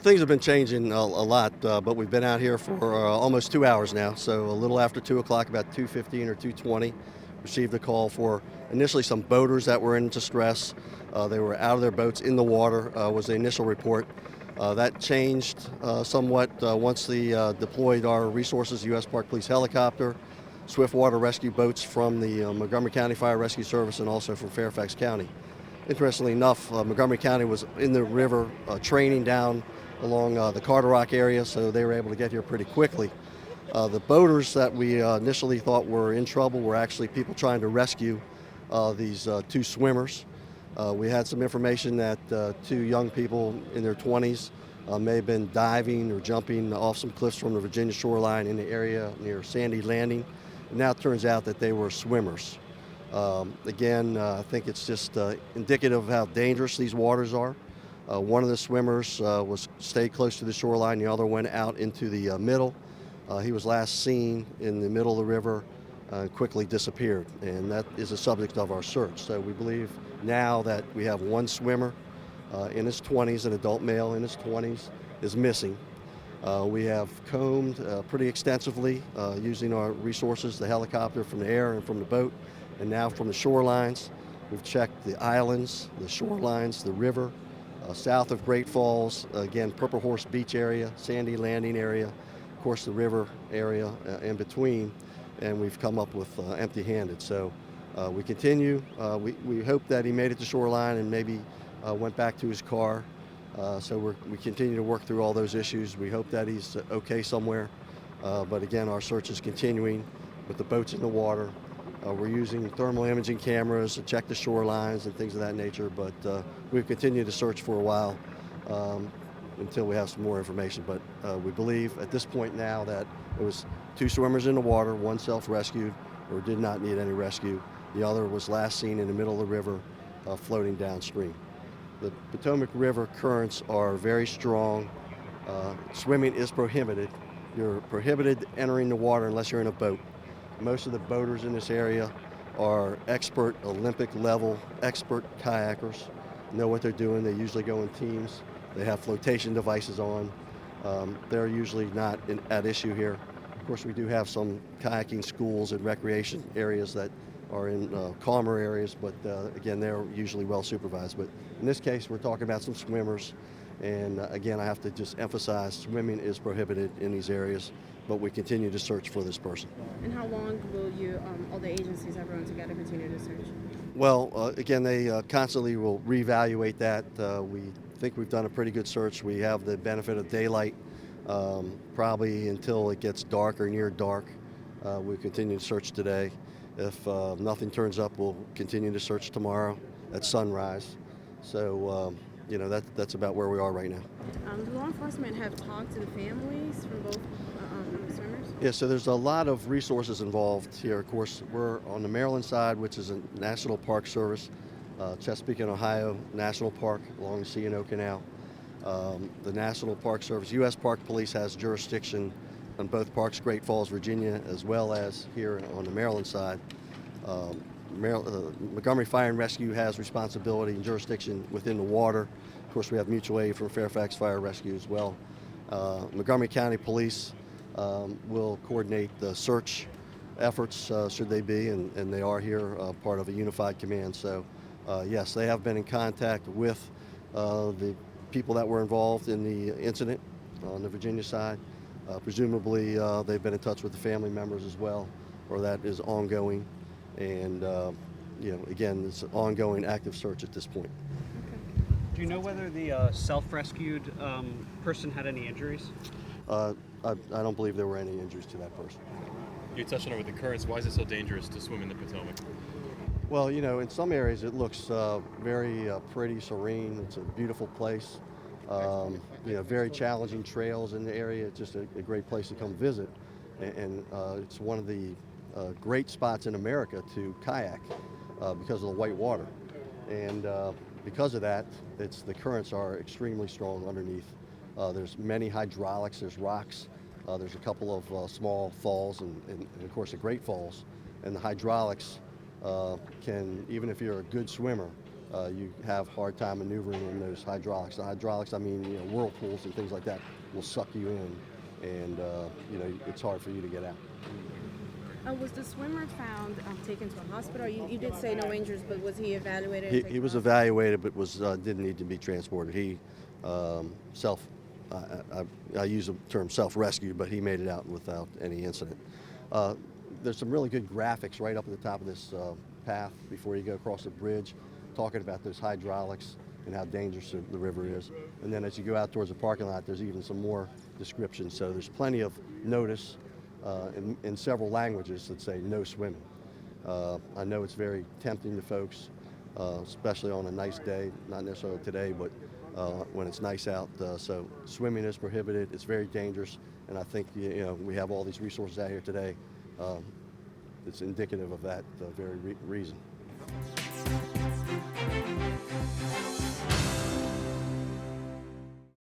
Things have been changing a lot, but we've been out here for almost 2 hours now. So a little after 2 o'clock, about 2:15 or 2:20, received a call for initially some boaters that were in distress. They were out of their boats in the water, was the initial report. That changed somewhat once the deployed our resources, U.S. Park Police helicopter, swift water rescue boats from the Montgomery County Fire Rescue Service, and also from Fairfax County. Interestingly enough, Montgomery County was in the river training down along the Carter Rock area, so they were able to get here pretty quickly. The boaters that we initially thought were in trouble were actually people trying to rescue these two swimmers. We had some information that two young people in their 20s may have been diving or jumping off some cliffs from the Virginia shoreline in the area near Sandy Landing. And now it turns out that they were swimmers. Again, I think it's just indicative of how dangerous these waters are. One of the swimmers stayed close to the shoreline. The other went out into the middle. He was last seen in the middle of the river and quickly disappeared. And that is the subject of our search. So we believe now that we have one swimmer in his 20s, an adult male in his 20s, is missing. We have combed pretty extensively using our resources, the helicopter from the air and from the boat, and now from the shorelines. We've checked the islands, the shorelines, the river, south of Great Falls, again, Purple Horse Beach area, Sandy Landing area, of course the river area in between, and we've come up with empty-handed. So we continue. We hope that he made it to shoreline and maybe went back to his car. So we continue to work through all those issues. We hope that he's okay somewhere. But again, our search is continuing with the boats in the water. We're using thermal imaging cameras to check the shorelines and things of that nature, but we've continued to search for a while until we have some more information. But we believe at this point now that it was two swimmers in the water, one self-rescued or did not need any rescue. The other was last seen in the middle of the river floating downstream. The Potomac River currents are very strong. Swimming is prohibited. You're prohibited entering the water unless you're in a boat. Most of the boaters in this area are expert Olympic level, expert kayakers, know what they're doing. They usually go in teams. They have flotation devices on. They're usually not at issue here. Of course, we do have some kayaking schools and recreation areas that are in calmer areas, but again, they're usually well supervised. But in this case, we're talking about some swimmers. And again, I have to just emphasize swimming is prohibited in these areas, but we continue to search for this person. And how long will you, all the agencies, everyone together, continue to search? Well, again, they constantly will reevaluate that. We think we've done a pretty good search. We have the benefit of daylight, probably until it gets dark or near dark. We continue to search today. If nothing turns up, we'll continue to search tomorrow at sunrise. So, that's about where we are right now. Do law enforcement have talked to the families from both swimmers? Yeah, so there's a lot of resources involved here. Of course, we're on the Maryland side, which is a National Park Service, Chesapeake and Ohio National Park along the C&O Canal. The National Park Service, U.S. Park Police has jurisdiction on both parks, Great Falls, Virginia, as well as here on the Maryland side. Montgomery Fire and Rescue has responsibility and jurisdiction within the water. Of course, we have mutual aid from Fairfax Fire Rescue as well. Montgomery County Police will coordinate the search efforts should they be, and they are here part of a unified command. So yes, they have been in contact with the people that were involved in the incident on the Virginia side. Presumably they've been in touch with the family members as well, or that is ongoing. And again, it's an ongoing active search at this point. Do you know whether the self-rescued person had any injuries? I don't believe there were any injuries to that person. You touched on it with the currents. Why is it so dangerous to swim in the Potomac? Well, in some areas it looks very pretty, serene. It's a beautiful place. Very challenging trails in the area. It's just a great place to come visit. And it's one of the great spots in America to kayak because of the white water. And because of that, the currents are extremely strong underneath. There's many hydraulics, there's rocks, there's a couple of small falls and of course the Great Falls. And the hydraulics can, even if you're a good swimmer, you have a hard time maneuvering in those hydraulics. The hydraulics, I mean, whirlpools and things like that will suck you in, and it's hard for you to get out. Was the swimmer found taken to a hospital? You did say no injuries, but was he evaluated? and He, taken he to was a hospital? evaluated, but didn't need to be transported. He self, I use the term self-rescue, but he made it out without any incident. There's some really good graphics right up at the top of this path before you go across the bridge, talking about those hydraulics and how dangerous the river is. And then as you go out towards the parking lot, there's even some more descriptions. So there's plenty of notice in several languages that say no swimming. I know it's very tempting to folks, especially on a nice day, not necessarily today, but when it's nice out. So swimming is prohibited. It's very dangerous, and I think we have all these resources out here today. It's indicative of that very reason.